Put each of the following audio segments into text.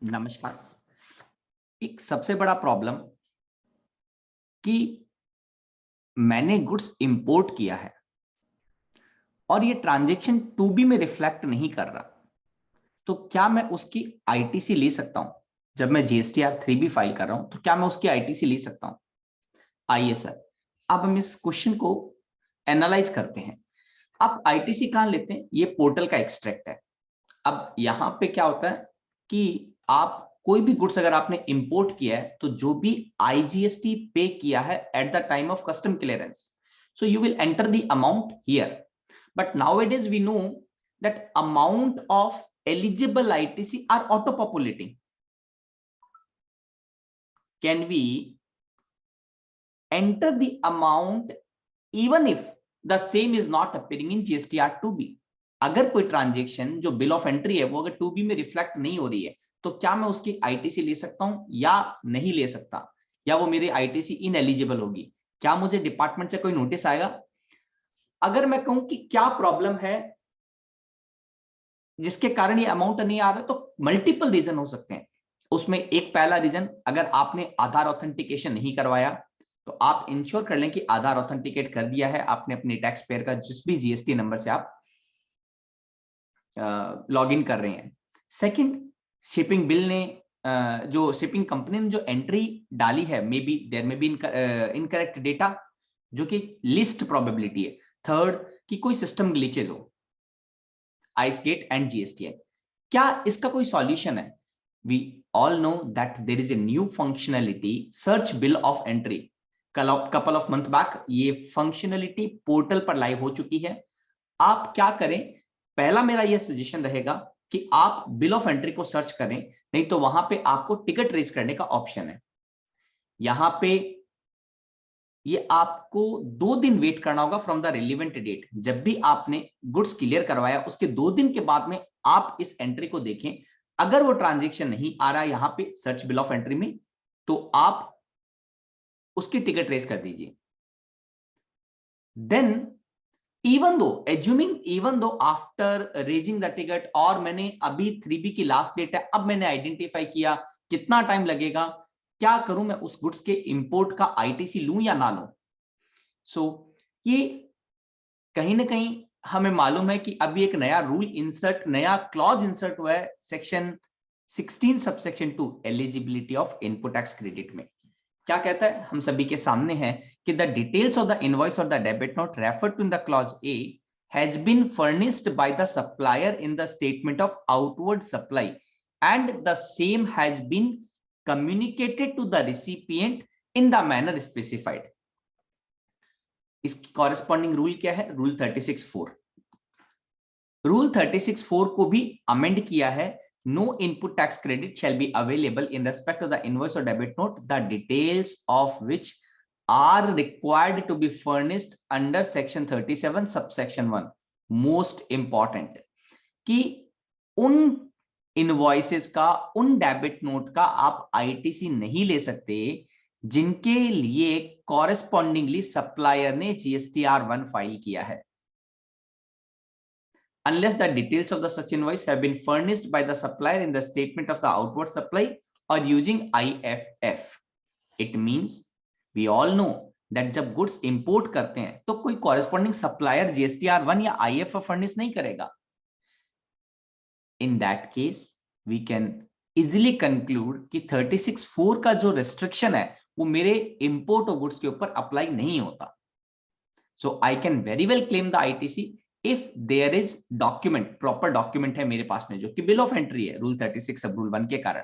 नमस्कार। एक सबसे बड़ा प्रॉब्लम कि मैंने गुड्स इंपोर्ट किया है और ये ट्रांजैक्शन टू बी में रिफ्लेक्ट नहीं कर रहा, तो क्या मैं उसकी आईटीसी ले सकता हूं? जब मैं जीएसटीआर 3B फाइल कर रहा हूं तो क्या मैं उसकी आईटीसी ले सकता हूं? आइए सर, अब हम इस क्वेश्चन को एनालाइज करते हैं। आप आईटीसी कहां लेते हैं? ये पोर्टल का एक्सट्रैक्ट है। अब यहां पे क्या होता है कि आप कोई भी गुड्स अगर आपने इंपोर्ट किया है तो जो भी आईजीएसटी पे किया है at the time of custom clearance, so you will enter the amount here. But nowadays we know that amount of eligible ITC are auto populating. Can we enter the amount even if the same is not appearing in GSTR 2B? अगर कोई transaction जो bill of entry है वो अगर 2B में reflect नहीं हो रही है तो क्या मैं उसकी आईटीसी ले सकता हूं या नहीं ले सकता, या वो मेरी आईटीसी इनएलिजिबल होगी? क्या मुझे डिपार्टमेंट से कोई नोटिस आएगा? अगर मैं कहूं कि क्या प्रॉब्लम है जिसके कारण ये अमाउंट नहीं आ रहा, तो मल्टीपल रीजन हो सकते हैं। उसमें एक पहला रीजन, अगर आपने आधार ऑथेंटिकेशन नहीं करवाया तो आप इंश्योर कर लें कि आधार ऑथेंटिकेट कर दिया है आपने अपने टैक्स पेयर का जिस भी जीएसटी नंबर से आप लॉग इन कर रहे हैं। सेकंड, शिपिंग बिल ने जो शिपिंग कंपनी ने जो एंट्री डाली है, may be there may be incorrect data, जो कि लिस्ट प्रोबेबिलिटी है। थर्ड, कि कोई सिस्टम ग्लिचेस हो, आइसगेट एंड जीएसटीआई। क्या इसका कोई सॉल्यूशन है? We all know that there is a new functionality, search bill of entry. Couple of month back ये फंक्शनलिटी पोर्टल पर लाइव हो चुकी है। आप क्या करें, पहला मेरा यह सजेशन रहेगा कि आप बिल ऑफ एंट्री को सर्च करें, नहीं तो वहां पे आपको टिकट रेज करने का ऑप्शन है। यहां पे ये आपको 2 दिन वेट करना होगा फ्रॉम द रिलेवेंट डेट। जब भी आपने गुड्स क्लियर करवाया उसके 2 दिन के बाद में आप इस एंट्री को देखें। अगर वो ट्रांजेक्शन नहीं आ रहा है यहां पे सर्च बिल ऑफ एंट्री में, तो आप उसकी टिकट रेज कर दीजिए। Then even though after raising the ticket, और मैंने अभी 3B की लास्ट डेट है, अब मैंने आइडेंटिफाई किया कितना टाइम लगेगा, क्या करूं मैं उस गुड्स के इंपोर्ट का आईटीसी लूं या ना लूं? सो ये कहीं ना कहीं हमें मालूम है कि अभी एक नया रूल इंसर्ट, नया क्लॉज इंसर्ट हुआ है section 16 subsection 2 eligibility of input tax credit में। क्या कहता है, हम सभी के सामने है कि the details of the invoice और the debit note refer to in the clause A has been furnished by the supplier in the statement of outward supply and the same has been communicated to the recipient in the manner specified. इसकी corresponding rule क्या है? Rule 36(4). Rule 36(4) को भी amend किया है। No input tax credit shall be available in respect of the invoice or debit note, the details of which are required to be furnished under section 37 subsection 1. Most important कि उन invoices का, उन debit note का आप ITC नहीं ले सकते जिनके लिए कॉरेस्पॉन्डिंगली सप्लायर ने जीएसटीआर 1 फाइल किया है, unless the details of the such invoice have been furnished by the supplier in the statement of the outward supply or using IFF. It means we all know that जब goods import करते हैं तो कोई corresponding supplier GSTR 1 या IFF furnish नहीं करेगा। In that case we can easily conclude कि 36(4) का जो रेस्ट्रिक्शन है वो मेरे इंपोर्ट ऑफ गुड्स के ऊपर अप्लाई नहीं होता। So I can very well claim the ITC if there is document, proper document है मेरे पास में जो कि बिल ऑफ एंट्री है रूल 36 सब रूल 1 के कारण,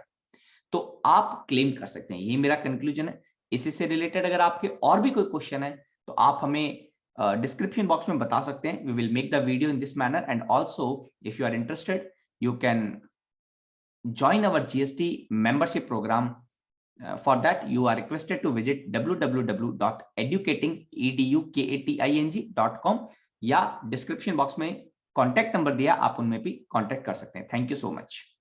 तो आप क्लेम कर सकते हैं। ये मेरा कंक्लूजन है। इसी से रिलेटेड अगर आपके और भी कोई क्वेश्चन है तो आप हमें डिस्क्रिप्शन बॉक्स में बता सकते हैं। We will make the video in this manner and also if you are interested you can join our GST membership program. For that you are requested to visit www.educating.com या description box में contact number दिया, आप उनमें भी contact कर सकते हैं। Thank you so much.